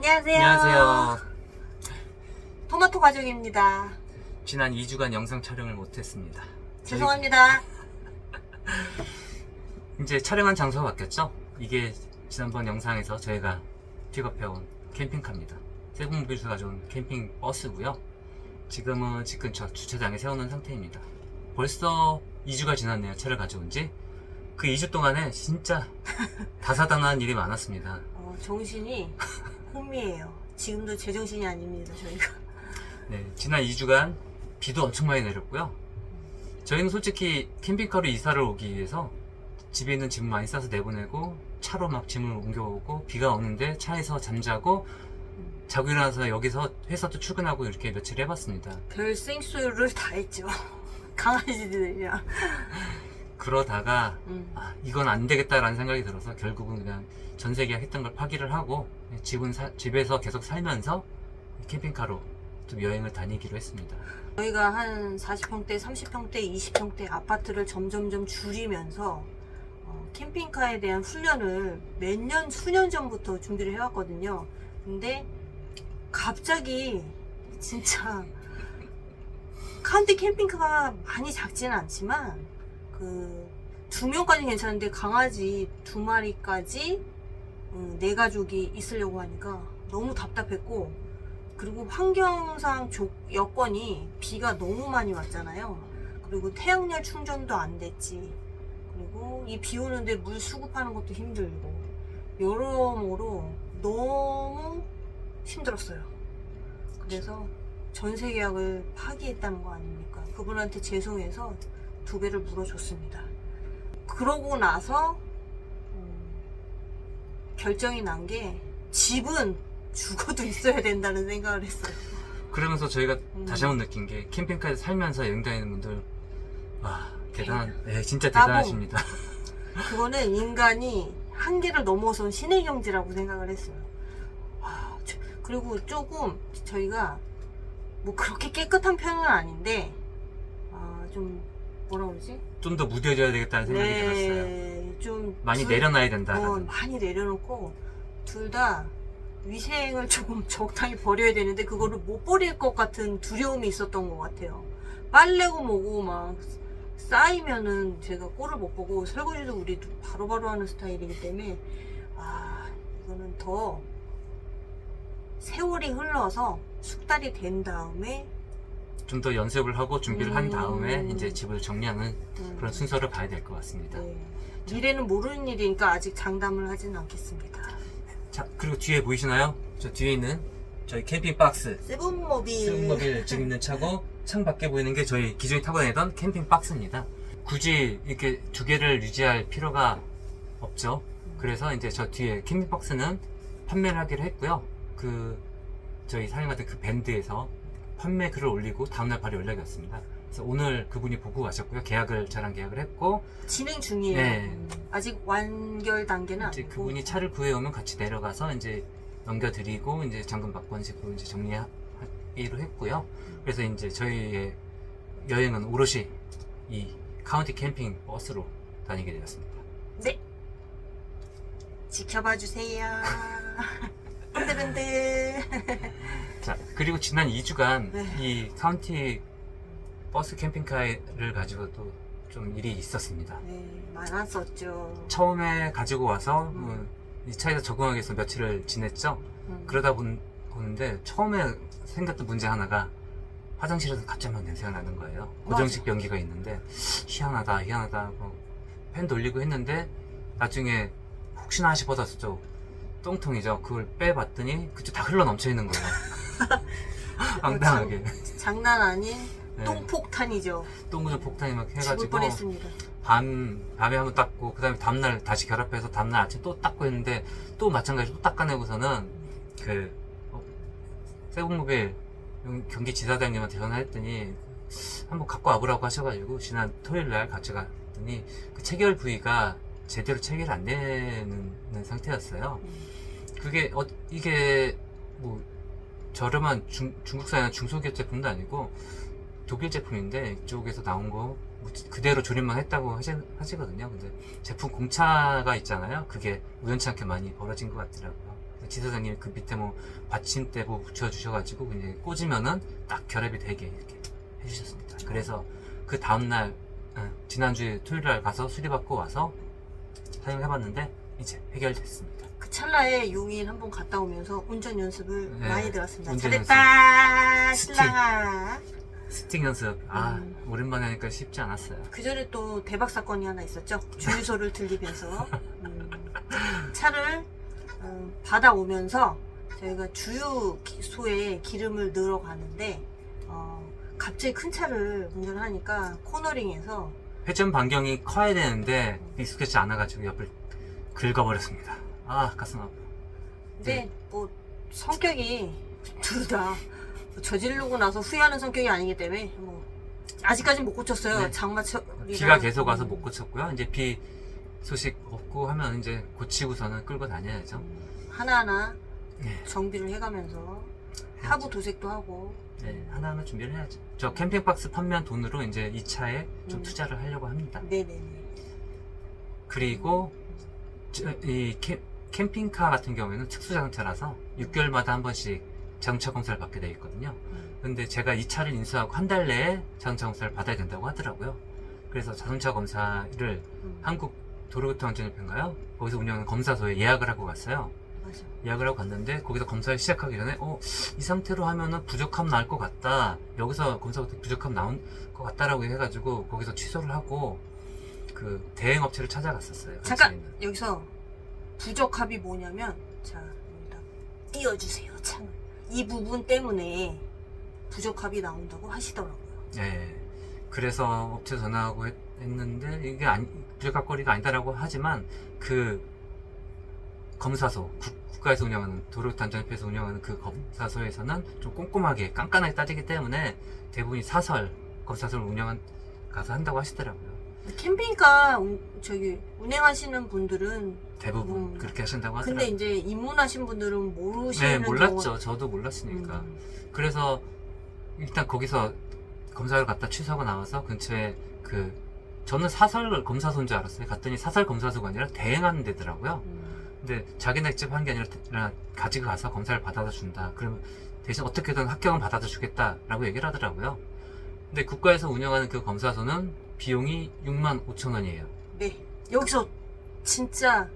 안녕하세요. 안녕하세요. 토마토 가족입니다. 지난 2주간 영상 촬영을 못했습니다. 죄송합니다. 이제 촬영한 장소가 바뀌었죠? 이게 지난번 영상에서 저희가 픽업해온 캠핑카입니다. 세븐모빌에서 가져온 캠핑 버스고요. 지금은 집 근처 주차장에 세워놓은 상태입니다. 벌써 2주가 지났네요. 차를 가져온 지. 그 2주 동안에 진짜 다사다난한 일이 많았습니다. 정신이 혼미해요. 지금도 제정신이 아닙니다, 저희가. 네, 지난 2주간 비도 엄청 많이 내렸고요. 저희는 솔직히 캠핑카로 이사를 오기 위해서 집에 있는 짐을 많이 싸서 내보내고 차로 막 짐을 옮겨오고 비가 오는데 차에서 잠자고 자고 일어나서 여기서 회사도 출근하고 이렇게 며칠 해봤습니다. 별 생수를 다 했죠. 강아지들이랑. 그러다가 이건 안 되겠다라는 생각이 들어서 결국은 그냥 전세 계약했던 걸 파기를 하고 집에서 계속 살면서 캠핑카로 좀 여행을 다니기로 했습니다. 저희가 한 40평대, 30평대, 20평대 아파트를 점점점 줄이면서 캠핑카에 대한 훈련을 몇 년, 수년 전부터 준비를 해왔거든요. 근데 갑자기 진짜 카운티 캠핑카가 많이 작지는 않지만 그 2명까지 괜찮은데 강아지 2마리까지 네 가족이 있으려고 하니까 너무 답답했고, 그리고 환경상 여건이 비가 너무 많이 왔잖아요. 그리고 태양열 충전도 안 됐지. 그리고 이 비 오는데 물 수급하는 것도 힘들고 여러모로 너무 힘들었어요. 그래서 전세 계약을 파기했다는 거 아닙니까? 그분한테 죄송해서 2배를 물어줬습니다. 그러고 나서 결정이 난 게 집은 죽어도 있어야 된다는 생각을 했어요. 그러면서 저희가 다시 한번 느낀 게 캠핑카에서 살면서 여행 다니는 분들 와 네, 진짜 대단하십니다. 그거는 인간이 한계를 넘어선 신의 경지라고 생각을 했어요. 그리고 조금 저희가 뭐 그렇게 깨끗한 편은 아닌데 좀 뭐라 그러지? 좀 더 무뎌져야 되겠다는 생각이 들었어요. 좀 많이 내려놔야 된다. 많이 내려놓고 둘 다 위생을 조금 적당히 버려야 되는데 그거를 못 버릴 것 같은 두려움이 있었던 것 같아요. 빨래고 뭐고 막 쌓이면은 제가 꼴을 못 보고 설거지도 우리 바로바로 하는 스타일이기 때문에 이거는 더 세월이 흘러서 숙달이 된 다음에 좀 더 연습을 하고 준비를 한 다음에 이제 집을 정리하는 그런 순서를 봐야 될 것 같습니다. 네. 미래는 모르는 일이니까 아직 장담을 하지는 않겠습니다. 자, 그리고 뒤에 보이시나요? 저 뒤에 있는 저희 캠핑 박스. 세븐모빌 지금 있는 차고 창 밖에 보이는 게 저희 기존에 타고 다니던 캠핑 박스입니다. 굳이 이렇게 2개를 유지할 필요가 없죠. 그래서 이제 저 뒤에 캠핑 박스는 판매를 하기로 했고요. 저희 사용하던 그 밴드에서 판매 글을 올리고 다음날 바로 연락이 왔습니다. 그래서 오늘 그분이 보고 가셨고요. 저랑 계약을 했고 진행 중이에요. 네. 아직 완결 단계는 이제 아니고. 그분이 차를 구해오면 같이 내려가서 이제 넘겨드리고 이제 잠금 받고 이제 정리하기로 했고요. 그래서 이제 저희의 여행은 오롯이 이 카운티 캠핑 버스로 다니게 되었습니다. 네. 지켜봐 주세요. 흔들흔들. 자, 그리고 지난 2주간 네. 이 카운티 버스 캠핑카를 가지고도 좀 일이 있었습니다. 네, 많았었죠. 처음에 가지고 와서 이 차에서 적응하기 위해서 며칠을 지냈죠. 그러다 보는데 처음에 생겼던 문제 하나가 화장실에서 갑자기 막 냄새가 나는 거예요. 고정식 변기가 있는데 희한하다 하고 팬 돌리고 했는데 나중에 혹시나 싶어서 저 똥통이죠. 그걸 빼봤더니 그쪽 다 흘러 넘쳐 있는 거예요. 황당하게. 장난 아닌 네. 똥폭탄이죠. 똥구정 폭탄이 막 죽을 해가지고 뻔했습니다. 밤에 한번 닦고 그 다음에 다음날 다시 결합해서 다음날 아침 또 닦고 했는데 또 마찬가지로 또 닦아내고서는 세븐모빌 경기지사장님한테 전화했더니 한번 갖고 와보라고 하셔가지고 지난 토요일날 같이 갔더니 그 체결 부위가 제대로 체결 안 되는 상태였어요. 이게 뭐 저렴한 중국산이나 중소기업 제품도 아니고 독일 제품인데 이쪽에서 나온 거 그대로 조립만 했다고 하시거든요. 근데 제품 공차가 있잖아요. 그게 우연치 않게 많이 벌어진 것 같더라고요. 지사장님이 그 밑에 뭐 받침대 뭐 붙여주셔가지고 이제 꽂으면은 딱 결합이 되게 이렇게 해주셨습니다. 그래서 그 다음날 지난주에 토요일날 가서 수리받고 와서 사용해봤는데 이제 해결됐습니다. 그 찰나에 용인 한번 갔다 오면서 운전 연습을 네, 많이 들었습니다. 운전 잘했다 스팅. 신랑아. 스틱 연습 오랜만에 하니까 쉽지 않았어요. 그 전에 또 대박 사건이 하나 있었죠. 주유소를 들리면서 차를 받아오면서 저희가 주유소에 기름을 넣으러 가는데 갑자기 큰 차를 운전하니까 코너링에서 회전 반경이 커야 되는데 익숙하지 않아가지고 옆을 긁어버렸습니다. 아 가슴 아파. 근데 뭐 성격이 둘 다 저지르고 나서 후회하는 성격이 아니기 때문에 뭐 아직까지는 못 고쳤어요. 네. 장마철이라 비가 계속 와서 못 고쳤고요. 이제 비 소식 없고 하면 이제 고치고서는 끌고 다녀야죠. 하나하나 네. 정비를 해가면서 하부 도색도 하고 네, 하나하나 준비를 해야죠. 저 캠핑박스 판매한 돈으로 이제 이 차에 좀 투자를 하려고 합니다. 네네네. 그리고 이 캠핑카 같은 경우에는 특수자동차라서 6개월마다 한 번씩 자동차 검사를 받게 되어 있거든요. 근데 제가 이 차를 인수하고 한 달 내에 자동차 검사를 받아야 된다고 하더라고요. 그래서 자동차 검사를 한국 도로교통안전협회인가요? 거기서 운영하는 검사소에 예약을 하고 갔어요. 맞아. 예약을 하고 갔는데 거기서 검사를 시작하기 전에 이 상태로 하면은 부족함 나올 것 같다. 여기서 검사부터 부족함 나온 것 같다라고 해가지고 거기서 취소를 하고 그 대행업체를 찾아갔었어요. 잠깐 근처에 있는. 여기서 부적합이 뭐냐면 자 여기다 띄워주세요 창을. 이 부분 때문에 부적합이 나온다고 하시더라고요. 네. 그래서 업체 전화하고 했는데 이게 부적합거리가 아니다라고 하지만 그 검사소 국가에서 운영하는 도로교통안전협회에서 운영하는 그 검사소에서는 좀 꼼꼼하게 깐깐하게 따지기 때문에 대부분이 사설 검사소를 가서 한다고 하시더라고요. 캠핑카 저기 운행하시는 분들은 대부분 그렇게 하신다고 하더라고요. 근데 이제 입문하신 분들은 모르시는 네, 몰랐죠. 경우가... 저도 몰랐으니까. 그래서 일단 거기서 검사를 갔다 취소하고 나와서 근처에 저는 사설 검사소인 줄 알았어요. 갔더니 사설 검사소가 아니라 대행하는 데더라고요. 근데 자기네 직접 한 게 아니라 가지고 가서 검사를 받아다 준다. 그러면 대신 어떻게든 합격은 받아다 주겠다라고 얘기를 하더라고요. 근데 국가에서 운영하는 그 검사소는 비용이 65,000원이에요. 네. 여기서 진짜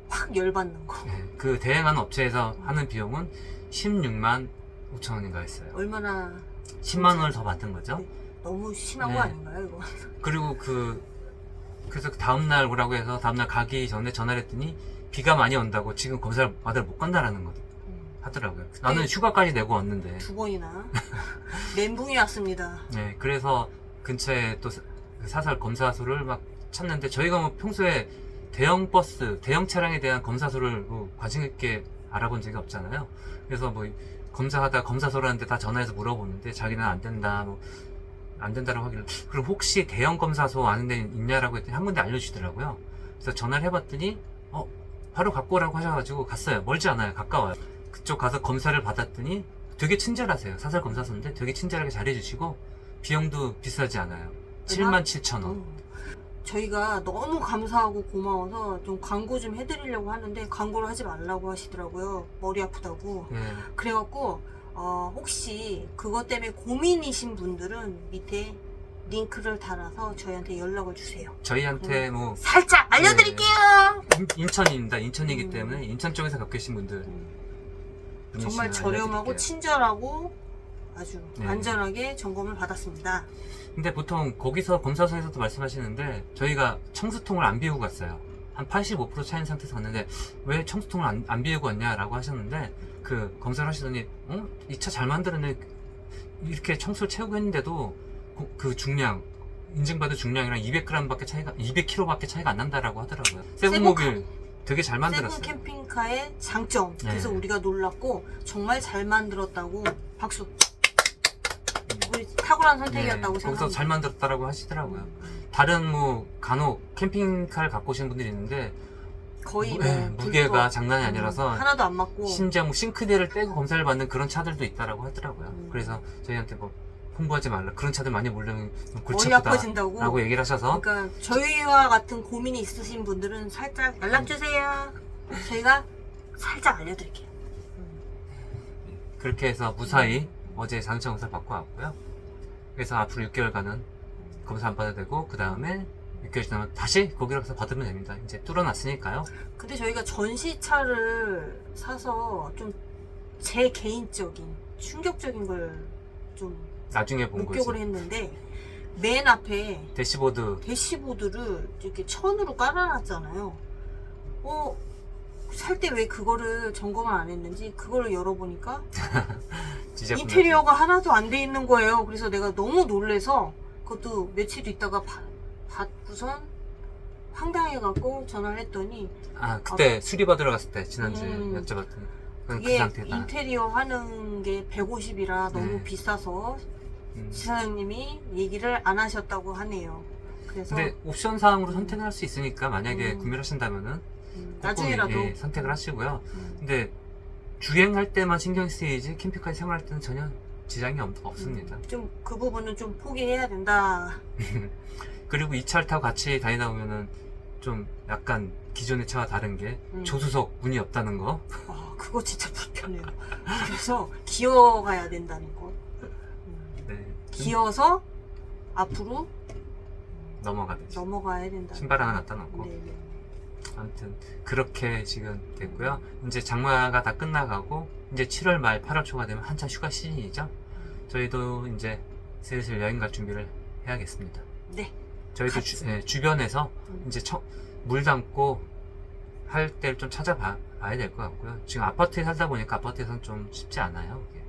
확 열받는 거. 네, 그 대행하는 업체에서 하는 비용은 165,000원인가 했어요. 얼마나 10만 원을 더 받는 거죠. 네. 너무 심한 네. 거 아닌가요, 이거? 그리고 그래서 다음날 오라고 해서 다음날 가기 전에 전화를 했더니 비가 많이 온다고 지금 검사를 받으러 못 간다라는 거 하더라고요. 나는 휴가까지 내고 왔는데. 2번이나 멘붕이 왔습니다. 네, 그래서 근처에 또 사설 검사소를 막 찾는데 저희가 뭐 평소에 대형 버스, 대형 차량에 대한 검사소를 뭐 관심 있게 알아본 적이 없잖아요. 그래서 뭐 검사하다 검사소라는데 다 전화해서 물어보는데 자기는 안 된다, 뭐 안 된다라고 하길래 그럼 혹시 대형 검사소 아는 데 있냐라고 했더니 한 군데 알려주더라고요. 그래서 전화를 해봤더니 바로 갖고 오라고 하셔가지고 갔어요. 멀지 않아요. 가까워요. 그쪽 가서 검사를 받았더니 되게 친절하세요. 사설 검사소인데 되게 친절하게 잘해주시고 비용도 비싸지 않아요. 77,000원. 저희가 너무 감사하고 고마워서 좀 광고 좀 해드리려고 하는데 광고를 하지 말라고 하시더라고요. 머리 아프다고. 네. 그래갖고 혹시 그것 때문에 고민이신 분들은 밑에 링크를 달아서 저희한테 연락을 주세요. 저희한테 뭐 살짝 알려드릴게요. 인천입니다. 인천이기 때문에 인천 쪽에서 갖고 계신 분들 정말 저렴하고 알려드릴게요. 친절하고 아주 네. 안전하게 점검을 받았습니다. 근데 보통 거기서 검사소에서도 말씀하시는데 저희가 청수통을 안 비우고 갔어요. 한 85% 차인 상태에서 갔는데 왜 청수통을 안 비우고 왔냐라고 하셨는데 그 검사를 하시더니 이 차 잘 만들었네. 이렇게 청수를 채우고 했는데도 그 중량 인증받은 중량이랑 200g밖에 차이가 200kg밖에 차이가 안 난다라고 하더라고요. 세븐모빌 되게 잘 만들었어요. 세븐 캠핑카의 장점. 그래서 네. 우리가 놀랐고 정말 잘 만들었다고 박수. 우리 탁월한 선택이었다고 거기서 생각합니다. 잘 만들었다라고 하시더라고요. 다른 뭐 간혹 캠핑카를 갖고 오시는 분들이 있는데 거의 무게가 불법. 장난이 아니라서 하나도 안 맞고 심지어 뭐 싱크대를 떼고 검사를 받는 그런 차들도 있다라고 하더라고요. 그래서 저희한테 뭐 홍보하지 말라. 그런 차들 많이 몰려면 골치 머리 아프다 아파진다고. 라고 얘기를 하셔서 그러니까 저희와 같은 고민이 있으신 분들은 살짝 연락 주세요. 저희가 살짝 알려드릴게요. 그렇게 해서 무사히 어제 자동차 검사를 받고 왔고요. 그래서 앞으로 6개월간은 검사 안 받아도 되고, 그 다음에 6개월 지나면 다시 거기로 가서 받으면 됩니다. 이제 뚫어놨으니까요. 근데 저희가 전시차를 사서 좀 제 개인적인 충격적인 걸 좀 나중에 본 거지. 목격을 했는데, 맨 앞에 대시보드 대시보드를 이렇게 천으로 깔아놨잖아요. 살 때 왜 그거를 점검을 안 했는지 그거를 열어보니까 지저분 인테리어가 하나도 안 돼 있는 거예요. 그래서 내가 너무 놀래서 그것도 며칠 있다가 받고선 황당해갖고 전화를 했더니 그때 수리 받으러 갔을 때 지난주에 여쭤봤더니 그 그게 상태다. 인테리어 하는 게 150이라 너무 네. 비싸서 지사장님이 얘기를 안 하셨다고 하네요. 그래서 근데 옵션 사항으로 선택을 할 수 있으니까 만약에 구매를 하신다면은 나중에라도 꼭 선택을 하시고요. 근데 주행할 때만 신경 쓰이지 캠핑카에 생활할 때는 전혀 지장이 없습니다. 좀 그 부분은 좀 포기해야 된다. 그리고 이 차를 타고 같이 다니다 보면은 좀 약간 기존의 차와 다른 게 조수석 문이 없다는 거. 그거 진짜 불편해요. 그래서 기어가야 된다는 거. 네. 기어서 앞으로 넘어가듯이. 넘어가야 된다. 신발 하나 갖다 놓고. 네네. 아무튼 그렇게 지금 됐고요. 이제 장마가 다 끝나가고 이제 7월 말 8월 초가 되면 한참 휴가 시즌이죠. 저희도 이제 슬슬 여행 갈 준비를 해야겠습니다. 네. 저희도 주변에서 이제 물 담고 할 때를 좀 찾아봐야 될 것 같고요. 지금 아파트에 살다 보니까 아파트에서는 좀 쉽지 않아요. 이게.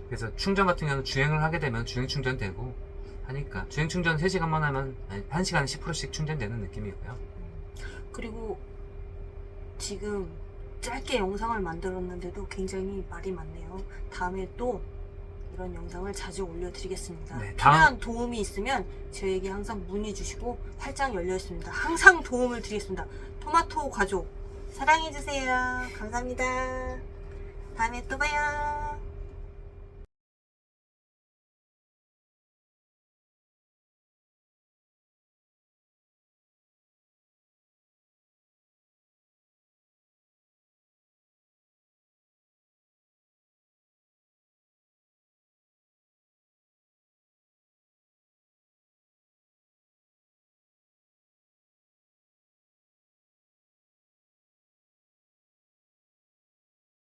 그래서 충전 같은 경우는 주행을 하게 되면 주행 충전되고 하니까 주행 충전 3시간만 하면 1시간에 10%씩 충전되는 느낌이고요. 그리고 지금 짧게 영상을 만들었는데도 굉장히 말이 많네요. 다음에 또 이런 영상을 자주 올려드리겠습니다. 네, 필요한 도움이 있으면 저에게 항상 문의 주시고 활짝 열려 있습니다. 항상 도움을 드리겠습니다. 토마토 가족 사랑해주세요. 감사합니다. 다음에 또 봐요.